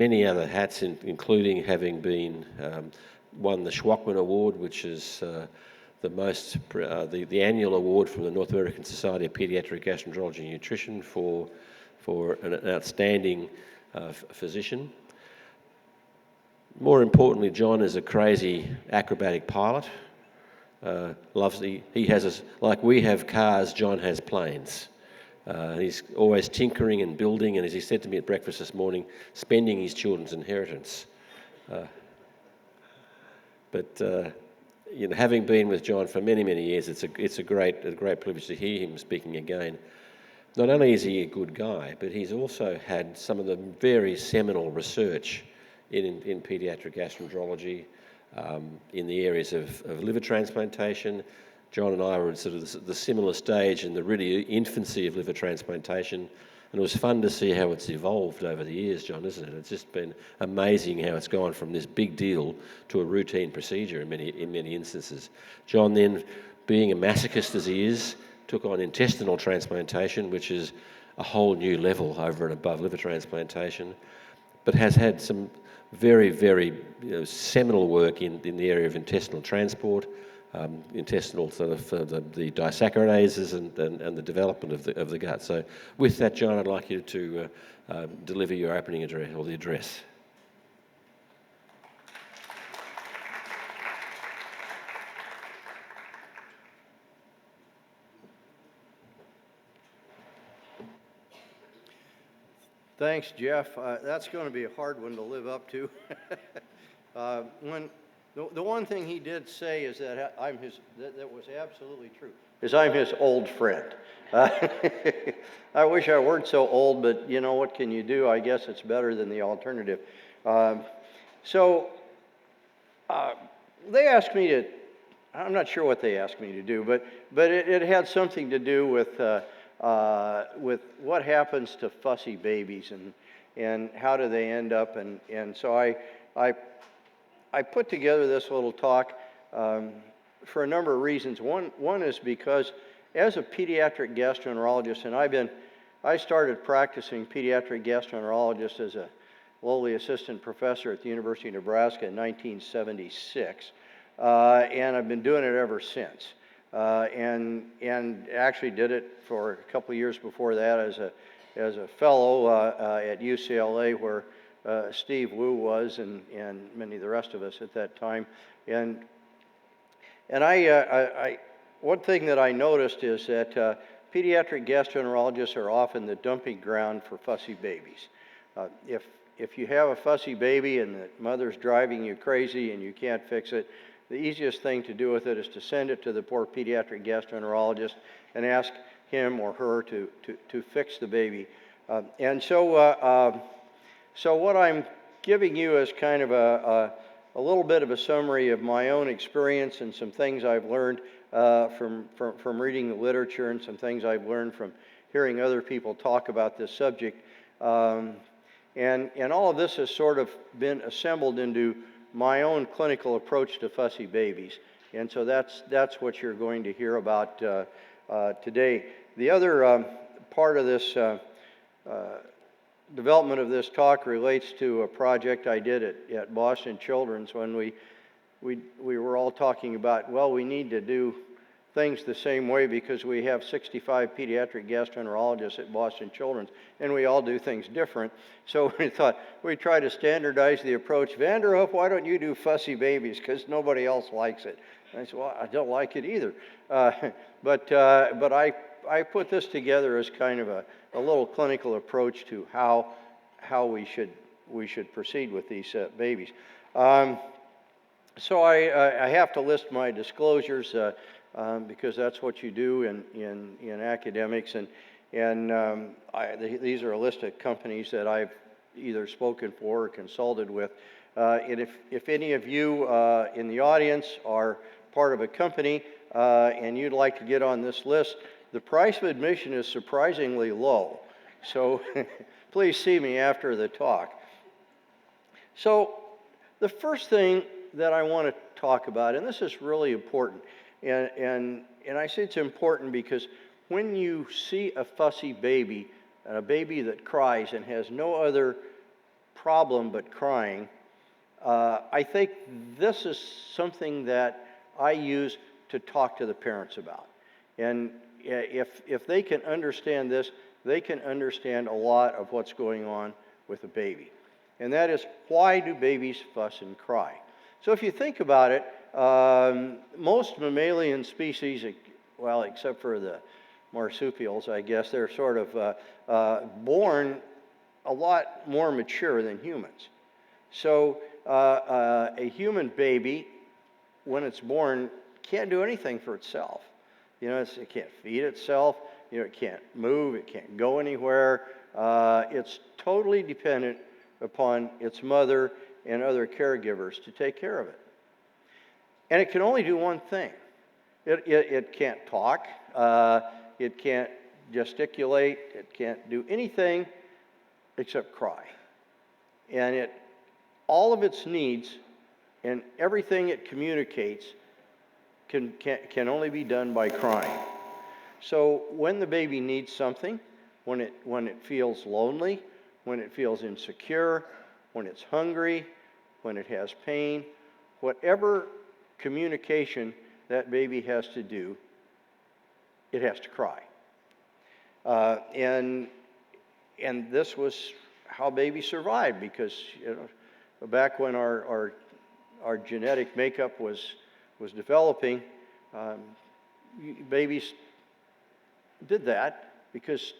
many other hats, including having been won the Schwackman Award, which is the annual award from the North American Society of Pediatric Gastroenterology and Nutrition for an outstanding physician. More importantly, John is a crazy acrobatic pilot. He has like we have cars, John has planes. He's always tinkering and building, and as he said to me at breakfast this morning, spending his children's inheritance. But having been with John for many, many years, it's a great privilege to hear him speaking again. Not only is he a good guy, but he's also had some of the very seminal research in pediatric gastroenterology, in the areas of liver transplantation. John and I were at sort of the similar stage in the really infancy of liver transplantation, and it was fun to see how it's evolved over the years, John, isn't it? It's just been amazing how it's gone from this big deal to a routine procedure in many instances. John then, being a masochist as he is, took on intestinal transplantation, which is a whole new level over and above liver transplantation, but has had some very, very seminal work in the area of intestinal transport, intestinal sort of the disaccharidases and the development of the gut. So with that, John, I'd like you to deliver your opening address, or the address. Thanks, Jeff. That's going to be a hard one to live up to. The one thing he did say is that that was absolutely true, is I'm his old friend. I wish I weren't so old, but what can you do? I guess it's better than the alternative. They asked me to, I'm not sure what they asked me to do, but it had something to do with what happens to fussy babies and how do they end up, and so I put together this little talk for a number of reasons. One is because as a pediatric gastroenterologist, and I started practicing pediatric gastroenterologist as a lowly assistant professor at the University of Nebraska in 1976, and I've been doing it ever since. And actually did it for a couple of years before that as a fellow at UCLA, where Steve Wu was, and many of the rest of us at that time. And I one thing that I noticed is that pediatric gastroenterologists are often the dumping ground for fussy babies. If you have a fussy baby and the mother's driving you crazy and you can't fix it, the easiest thing to do with it is to send it to the poor pediatric gastroenterologist and ask him or her to fix the baby. So what I'm giving you is kind of a little bit of a summary of my own experience and some things I've learned from reading the literature, and some things I've learned from hearing other people talk about this subject. And all of this has sort of been assembled into my own clinical approach to fussy babies. And so that's what you're going to hear about today. The other part of this development of this talk relates to a project I did at Boston Children's, when we were all talking about, well, we need to do things the same way because we have 65 pediatric gastroenterologists at Boston Children's, and we all do things different. So we thought we'd try to standardize the approach. Vanderhoof, why don't you do fussy babies? Because nobody else likes it. And I said, well, I don't like it either. But I put this together as kind of a little clinical approach to how we should proceed with these babies. So I have to list my disclosures because that's what you do in academics, and these are a list of companies that I've either spoken for or consulted with. And if any of you in the audience are part of a company and you'd like to get on this list, the price of admission is surprisingly low. So please see me after the talk. So the first thing that I want to talk about, and this is really important, and I say it's important because when you see a fussy baby, a baby that cries and has no other problem but crying, I think this is something that I use to talk to the parents about. And if they can understand this, they can understand a lot of what's going on with a baby. And that is, why do babies fuss and cry? So if you think about it, most mammalian species, well, except for the marsupials, I guess, they're sort of born a lot more mature than humans. So a human baby, when it's born, can't do anything for itself. It can't feed itself. It can't move. It can't go anywhere. It's totally dependent upon its mother and other caregivers to take care of it. And it can only do one thing. It can't talk. It can't gesticulate. It can't do anything except cry. And all of its needs and everything it communicates can only be done by crying. So when the baby needs something, when it feels lonely, when it feels insecure, when it's hungry, when it has pain, whatever communication that baby has to do, it has to cry. And this was how babies survived, because back when our genetic makeup was developing, babies did that because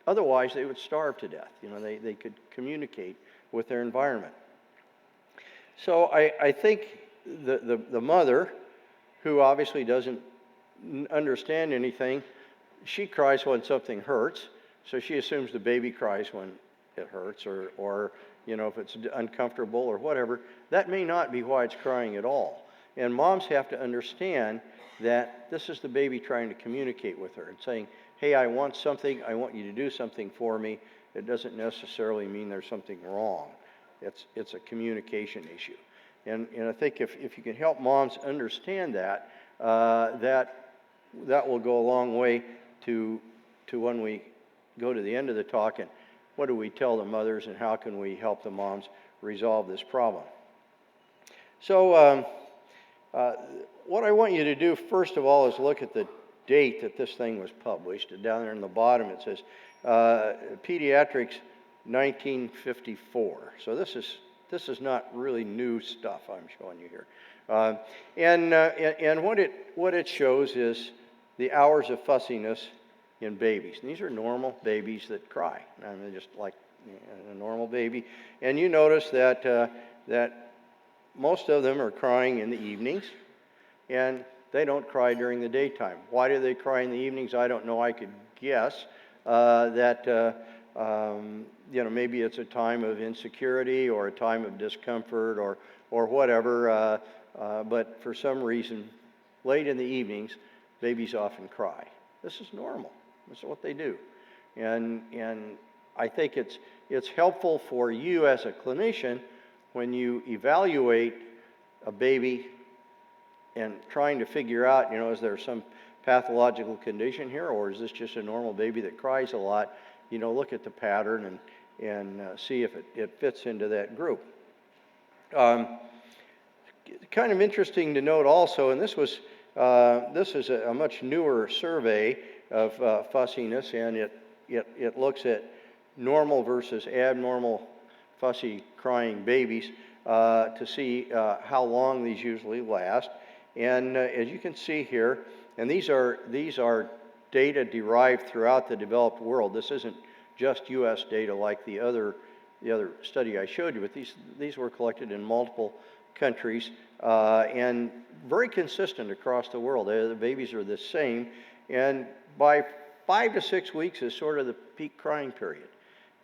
otherwise they would starve to death. They could communicate with their environment. So I think the mother, who obviously doesn't understand anything, she cries when something hurts, so she assumes the baby cries when it hurts, or if it's uncomfortable or whatever. That may not be why it's crying at all. And moms have to understand that this is the baby trying to communicate with her and saying, hey, I want something, I want you to do something for me. It doesn't necessarily mean there's something wrong. It's a communication issue. And I think if you can help moms understand that, that will go a long way to when we go to the end of the talk, and what do we tell the mothers, and how can we help the moms resolve this problem. So what I want you to do, first of all, is look at the date that this thing was published. And down there in the bottom it says Pediatrics 1954. So this is not really new stuff I'm showing you here. And what it shows is the hours of fussiness in babies. And these are normal babies that cry. I mean, just like a normal baby. And you notice that most of them are crying in the evenings, and they don't cry during the daytime. Why do they cry in the evenings? I don't know. I could guess that maybe it's a time of insecurity or a time of discomfort or whatever. But for some reason, late in the evenings, babies often cry. This is normal. This is what they do. And I think it's helpful for you as a clinician when you evaluate a baby and trying to figure out, is there some pathological condition here, or is this just a normal baby that cries a lot? Look at the pattern and see if it fits into that group. Kind of interesting to note also, and this is a much newer survey of fussiness, and it looks at normal versus abnormal fussy crying babies to see how long these usually last. And as you can see here, and these are data derived throughout the developed world. This isn't just U.S. data like the other study I showed you, but these were collected in multiple countries and very consistent across the world. The babies are the same, and by 5 to 6 weeks is sort of the peak crying period,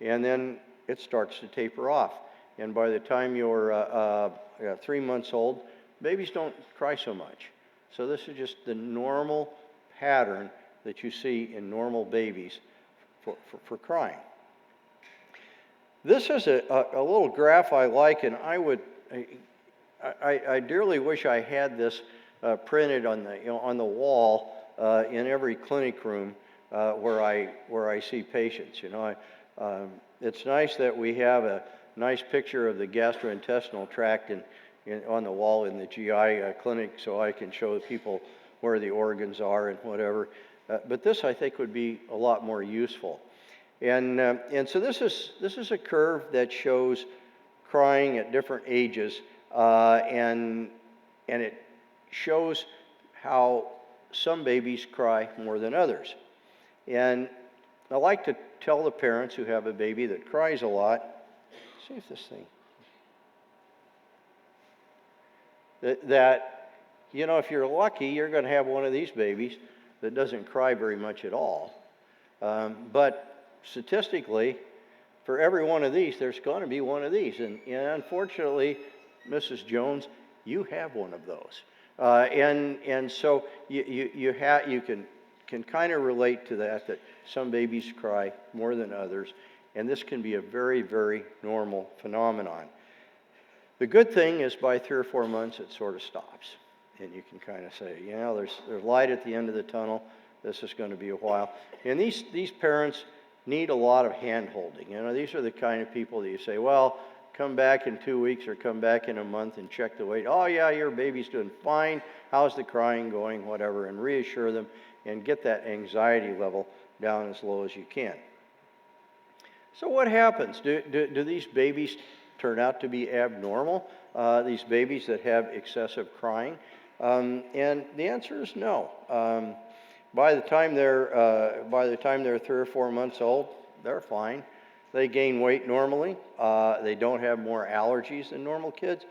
and then it starts to taper off. And by the time you're 3 months old, babies don't cry so much. So this is just the normal pattern that you see in normal babies for crying. This is a little graph I like, and I dearly wish I had this printed on the wall in every clinic room where I see patients. It's nice that we have nice picture of the gastrointestinal tract on the wall in the GI clinic so I can show people where the organs are and whatever. But this, I think, would be a lot more useful. And so this is a curve that shows crying at different ages, and it shows how some babies cry more than others. And I like to tell the parents who have a baby that cries a lot, see if this thing, that you know, if you're lucky, you're going to have one of these babies that doesn't cry very much at all. But statistically, for every one of these, there's going to be one of these. And unfortunately, Mrs. Jones, you have one of those. And so you can kind of relate to that some babies cry more than others. And this can be a very, very normal phenomenon. The good thing is by 3 or 4 months, it sort of stops. And you can kind of say, you know, there's light at the end of the tunnel. This is going to be a while. And these parents need a lot of hand-holding. You know, these are the kind of people that you say, well, come back in 2 weeks or come back in a month and check the weight. Oh, yeah, your baby's doing fine. How's the crying going? Whatever. And reassure them and get that anxiety level down as low as you can. So what happens? Do these babies turn out to be abnormal? These babies that have excessive crying? And the answer is no. By the time they're 3 or 4 months old, they're fine. They gain weight normally. They don't have more allergies than normal kids.